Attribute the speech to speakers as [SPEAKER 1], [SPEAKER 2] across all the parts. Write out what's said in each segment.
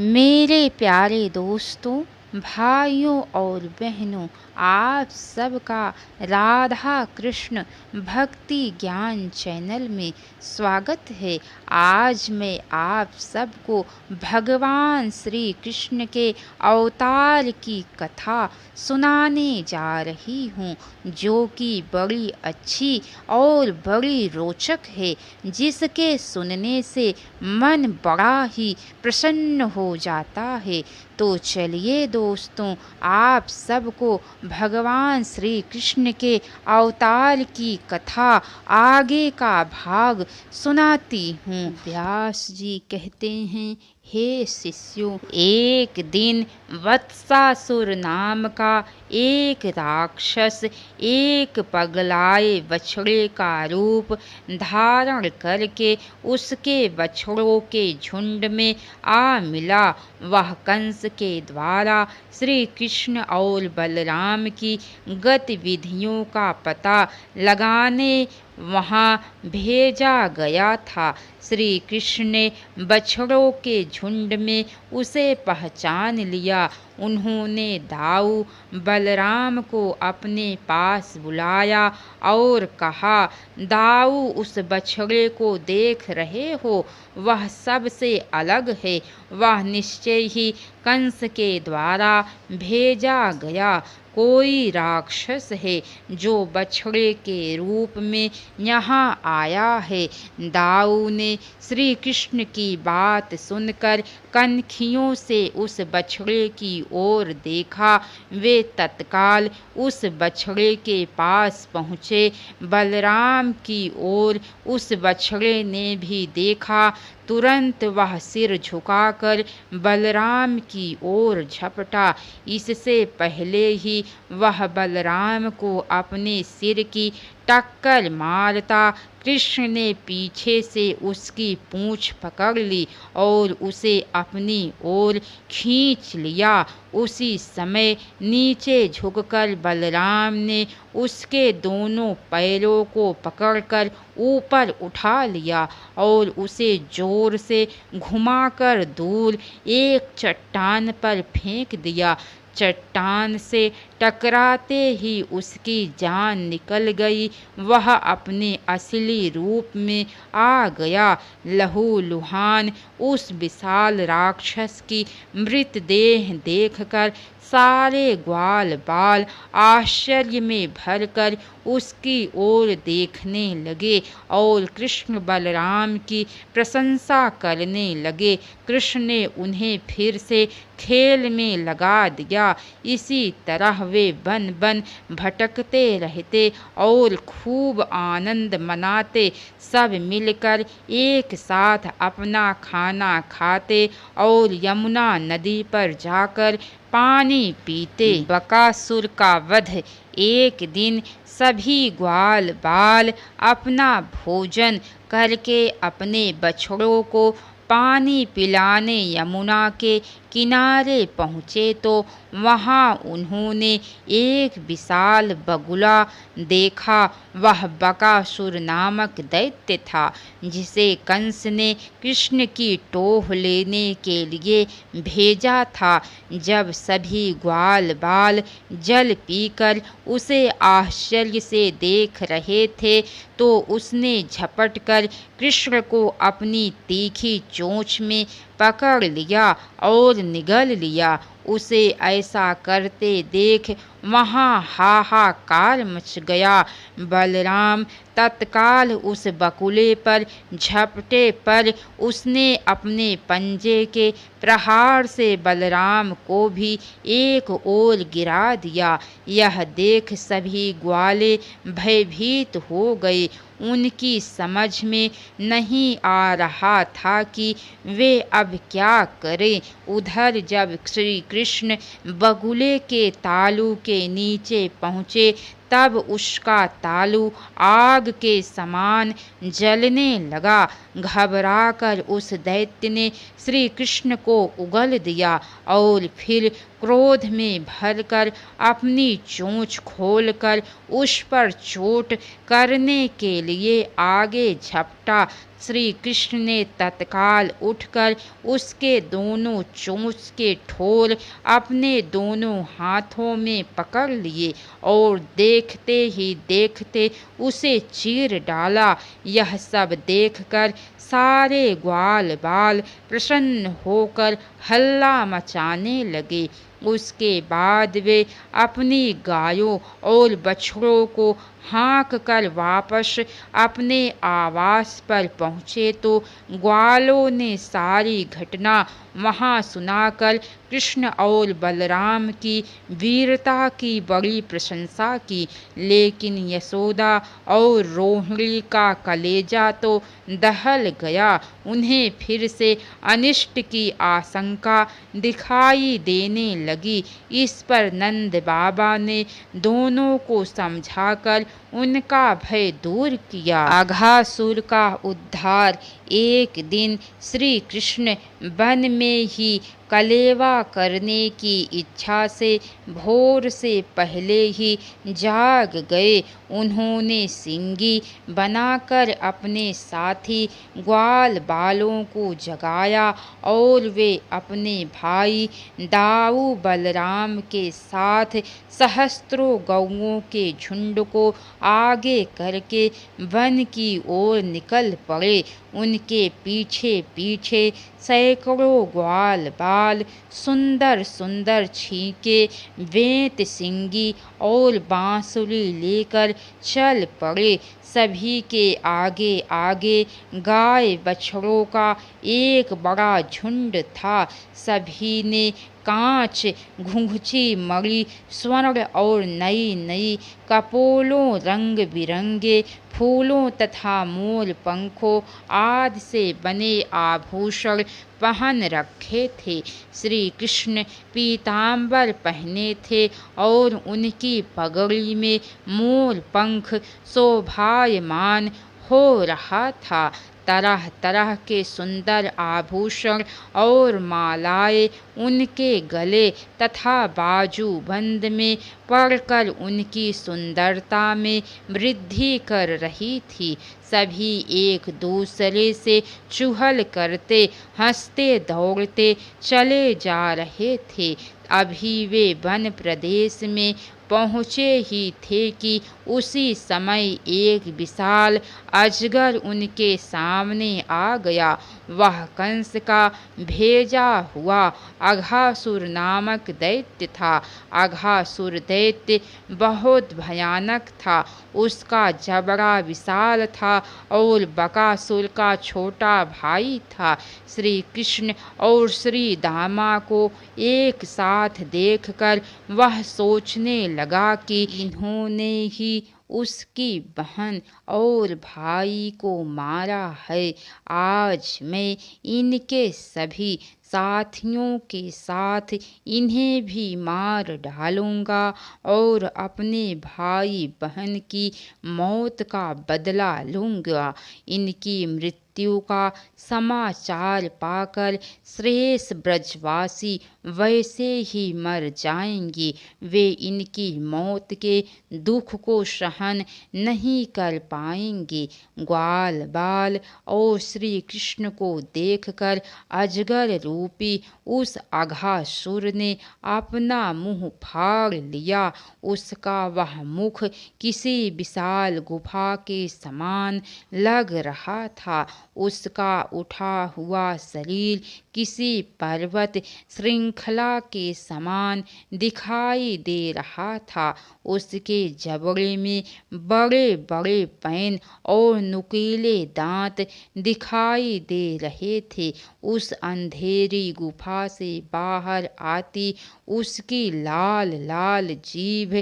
[SPEAKER 1] मेरे प्यारे दोस्तों, भाइयों और बहनों, आप सबका राधा कृष्ण भक्ति ज्ञान चैनल में स्वागत है। आज मैं आप सबको भगवान श्री कृष्ण के अवतार की कथा सुनाने जा रही हूँ, जो कि बड़ी अच्छी और बड़ी रोचक है, जिसके सुनने से मन बड़ा ही प्रसन्न हो जाता है। तो चलिए दोस्तों, आप सबको भगवान श्री कृष्ण के अवतार की कथा आगे का भाग सुनाती हूँ। व्यास जी कहते हैं, हे शिष्यों, एक दिन वत्सासुर नाम का एक राक्षस एक पगलाए बछड़े का रूप धारण करके उसके बछड़ों के झुंड में आ मिला। वह कंस के द्वारा श्री कृष्ण और बलराम की गतिविधियों का पता लगाने वहाँ भेजा गया था। श्री कृष्ण ने बछड़ों के झुंड में उसे पहचान लिया। उन्होंने दाऊ बलराम को अपने पास बुलाया और कहा, दाऊ, उस बछड़े को देख रहे हो, वह सबसे अलग है। वह निश्चय ही कंस के द्वारा भेजा गया कोई राक्षस है, जो बछड़े के रूप में यहाँ आया है। दाऊ ने श्री कृष्ण की बात सुनकर कनखियों से उस बछड़े की ओर देखा। वे तत्काल उस बछड़े के पास पहुँचे। बलराम की ओर उस बछड़े ने भी देखा। तुरंत वह सिर झुकाकर बलराम की ओर झपटा। इससे पहले ही वह बलराम को अपने सिर की टक्कर मारता कृष्ण ने पीछे से उसकी पूंछ पकड़ ली और उसे अपनी ओर खींच लिया। उसी समय नीचे झुककर बलराम ने उसके दोनों पैरों को पकड़कर ऊपर उठा लिया और उसे जोर से घुमाकर दूर एक चट्टान पर फेंक दिया। चट्टान से टकराते ही उसकी जान निकल गई। वह अपने असली रूप में आ गया। लहूलुहान उस विशाल राक्षस की मृतदेह देखकर सारे ग्वाल बाल आश्चर्य में भरकर उसकी ओर देखने लगे और कृष्ण बलराम की प्रशंसा करने लगे। कृष्ण ने उन्हें फिर से खेल में लगा दिया। इसी तरह वे बन बन भटकते रहते और खूब आनंद मनाते। सब मिलकर एक साथ अपना खाना खाते और यमुना नदी पर जाकर पानी पीते। बकासुर का वध। एक दिन सभी ग्वाल बाल अपना भोजन करके अपने बछड़ों को पानी पिलाने यमुना के किनारे पहुँचे तो वहाँ उन्होंने एक विशाल बगुला देखा। वह बकासुर नामक दैत्य था, जिसे कंस ने कृष्ण की टोह लेने के लिए भेजा था। जब सभी ग्वाल बाल जल पीकर उसे आश्चर्य से देख रहे थे तो उसने झपटकर कृष्ण को अपनी तीखी चोंच में पकड़ लिया और निगल लिया। उसे ऐसा करते देख वहाँ हाहाकार मच गया। बलराम तत्काल उस बकुले पर झपटे पर उसने अपने पंजे के प्रहार से बलराम को भी एक ओर गिरा दिया। यह देख सभी ग्वाले भयभीत हो गए। उनकी समझ में नहीं आ रहा था कि वे अब क्या करें। उधर जब श्री कृष्ण बगुले के तालू के नीचे पहुँचे तब उसका तालू आग के समान जलने लगा। घबराकर उस दैत्य ने श्री कृष्ण को उगल दिया और फिर क्रोध में भरकर अपनी चोंच खोलकर उस पर चोट करने के लिए आगे झपटा। श्री कृष्ण ने तत्काल उठकर उसके दोनों चोंच के ठोर अपने दोनों हाथों में पकड़ लिए और देखते ही देखते उसे चीर डाला। यह सब देखकर सारे ग्वाल बाल प्रसन्न होकर हल्ला मचाने लगे। उसके बाद वे अपनी गायों और बछड़ों को हाँक कर वापस अपने आवास पर पहुँचे तो ग्वालों ने सारी घटना वहाँ सुनाकर कृष्ण और बलराम की वीरता की बड़ी प्रशंसा की। लेकिन यशोदा और रोहिणी का कलेजा तो दहल गया। उन्हें फिर से अनिष्ट की आशंका दिखाई देने लगी। इस पर नंद बाबा ने दोनों को समझाकर उनका भय दूर किया। अघासुर का उद्धार। एक दिन श्री कृष्ण वन में ही कलेवा करने की इच्छा से भोर से पहले ही जाग गए। उन्होंने सिंगी बनाकर अपने साथी ग्वाल बालों को जगाया और वे अपने भाई दाऊ बलराम के साथ सहस्त्रों गौओं के झुंड को आगे करके वन की ओर निकल पड़े। उनके पीछे पीछे सैकड़ों ग्वाल बाल सुंदर सुंदर छींके, बेंत सिंगी और बांसुरी लेकर चल पड़े। सभी के आगे आगे गाय बछड़ों का एक बड़ा झुंड था। सभी ने कांच, घुंघची मणि, स्वर्ण और नई नई कपोलों, रंग बिरंगे फूलों तथा मोर पंखों आदि से बने आभूषण पहन रखे थे। श्री कृष्ण पीताम्बर पहने थे और उनकी पगड़ी में मोर पंख शोभायमान हो रहा था। तरह तरह के सुंदर आभूषण और मालाएं उनके गले तथा बाजूबंद में पड़कर उनकी सुंदरता में वृद्धि कर रही थी। सभी एक दूसरे से चुहल करते, हंसते दौड़ते चले जा रहे थे। अभी वे वन प्रदेश में पहुँचे ही थे कि उसी समय एक विशाल अजगर उनके सामने आ गया। वह कंस का भेजा हुआ अघासुर नामक दैत्य था। अघासुर दैत्य बहुत भयानक था। उसका जबड़ा विशाल था और बकासुर का छोटा भाई था। श्री कृष्ण और श्री दामा को एक साथ देखकर वह सोचने लगा कि इन्होंने ही उसकी बहन और भाई को मारा है। आज मैं इनके सभी साथियों के साथ इन्हें भी मार डालूंगा और अपने भाई बहन की मौत का बदला लूंगा। इनकी मृत्यु का समाचार पाकर शेष ब्रजवासी वैसे ही मर जाएंगे। वे इनकी मौत के दुख को सहन नहीं कर पाएंगे। ग्वाल बाल और श्री कृष्ण को देखकर अजगर रूपी उस अघासुर ने अपना मुंह फाड़ लिया। उसका वह मुख किसी विशाल गुफा के समान लग रहा था। उसका उठा हुआ शरीर किसी पर्वत श्रृंखला के समान दिखाई दे रहा था। उसके जबड़े में बड़े बड़े पैन और नुकीले दांत दिखाई दे रहे थे। उस अंधेरी गुफा से बाहर आती उसकी लाल लाल जीभ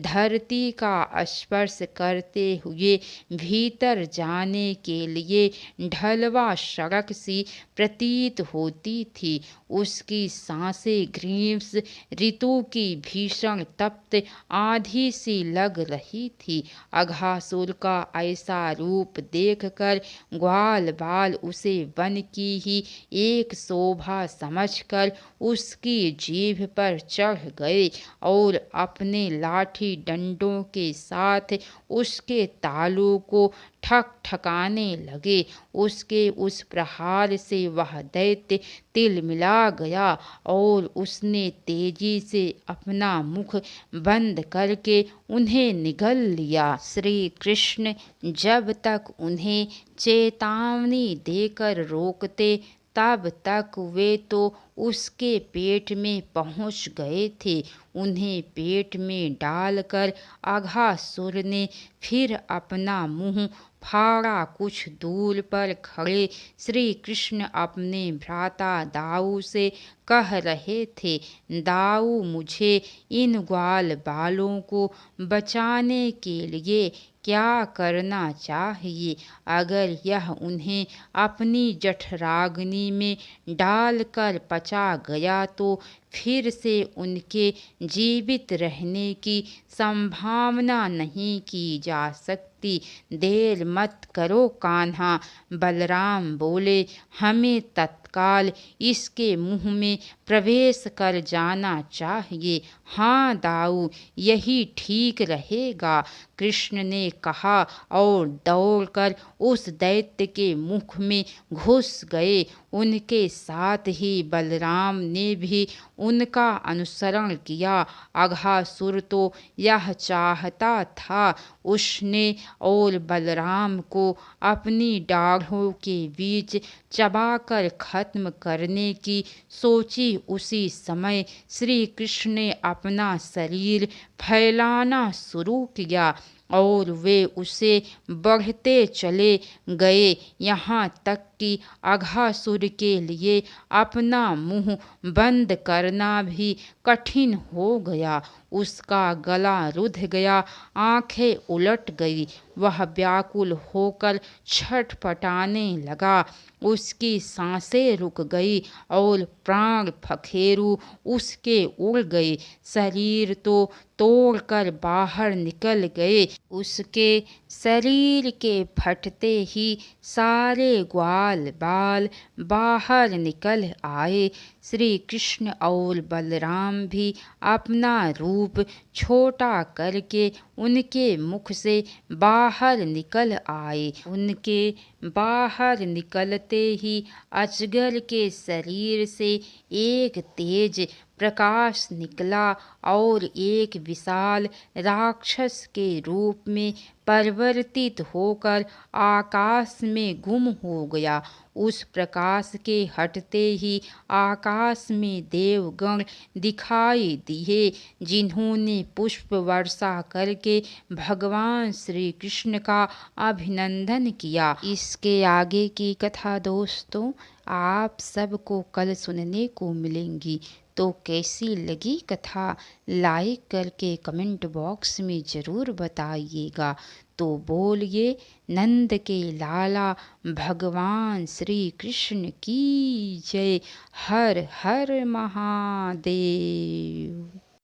[SPEAKER 1] धरती का स्पर्श करते हुए भीतर जाने के लिए ढलवा सड़क सी प्रतीत होती बढ़ती थी। उसकी सांसें ग्रीष्म ऋतु की भीषण तप्त आंधी सी लग रही थी। अघासुर का ऐसा रूप देखकर ग्वाल बाल उसे वन की ही एक शोभा समझकर उसकी जीभ पर चढ़ गए और अपने लाठी डंडों के साथ उसके तालू को ठक ठकाने लगे। उसके उस प्रहार से वह दैत्य तिलमिला गया और उसने तेजी से अपना मुख बंद करके उन्हें निगल लिया। श्री कृष्ण जब तक उन्हें चेतावनी देकर रोकते तब तक वे तो उसके पेट में पहुंच गए थे। उन्हें पेट में डालकर अघासुर ने फिर अपना मुंह फाड़ा। कुछ दूर पर खड़े श्री कृष्ण अपने भ्राता दाऊ से कह रहे थे, दाऊ, मुझे इन ग्वाल बालों को बचाने के लिए क्या करना चाहिए? अगर यह उन्हें अपनी जठराग्नि में डालकर पचा गया तो फिर से उनके जीवित रहने की संभावना नहीं की जा सकती। देर मत करो कान्हा। बलराम बोले, हमें तत्काल इसके मुंह में प्रवेश कर जाना चाहिए। हाँ दाऊ, यही ठीक रहेगा, कृष्ण ने कहा और दौड़कर उस दैत्य के मुख में घुस गए। उनके साथ ही बलराम ने भी उनका अनुसरण किया। अघासुर तो यह चाहता था उसने और बलराम को अपनी डाढ़ों के बीच चबाकर खत्म करने की सोची। उसी समय श्री कृष्ण ने अपना शरीर फैलाना शुरू किया और वे उसे बढ़ते चले गए, यहाँ तक कि अघासुर के लिए अपना मुंह बंद करना भी कठिन हो गया। उसका गला रुध गया, आंखें उलट गई, वह व्याकुल होकर छटपटाने लगा। उसकी सांसें रुक गई और प्राण पखेरु उसके उड़ गए। शरीर तो तोड़कर बाहर निकल गए। उसके शरीर के फटते ही सारे ग्वाल बाल बाहर निकल आए। श्री कृष्ण और बलराम भी अपना रूप छोटा करके उनके मुख से बाहर निकल आए। उनके बाहर निकलते ही अजगर के शरीर से एक तेज प्रकाश निकला और एक विशाल राक्षस के रूप में परिवर्तित होकर आकाश में गुम हो गया। उस प्रकाश के हटते ही आकाश में देवगण दिखाई दिए, जिन्होंने पुष्प वर्षा करके भगवान श्री कृष्ण का अभिनंदन किया। इसके आगे की कथा दोस्तों आप सबको कल सुनने को मिलेंगी। तो कैसी लगी कथा लाइक करके कमेंट बॉक्स में ज़रूर बताइएगा। तो बोलिए नंद के लाला भगवान श्री कृष्ण की जय। हर हर महादेव।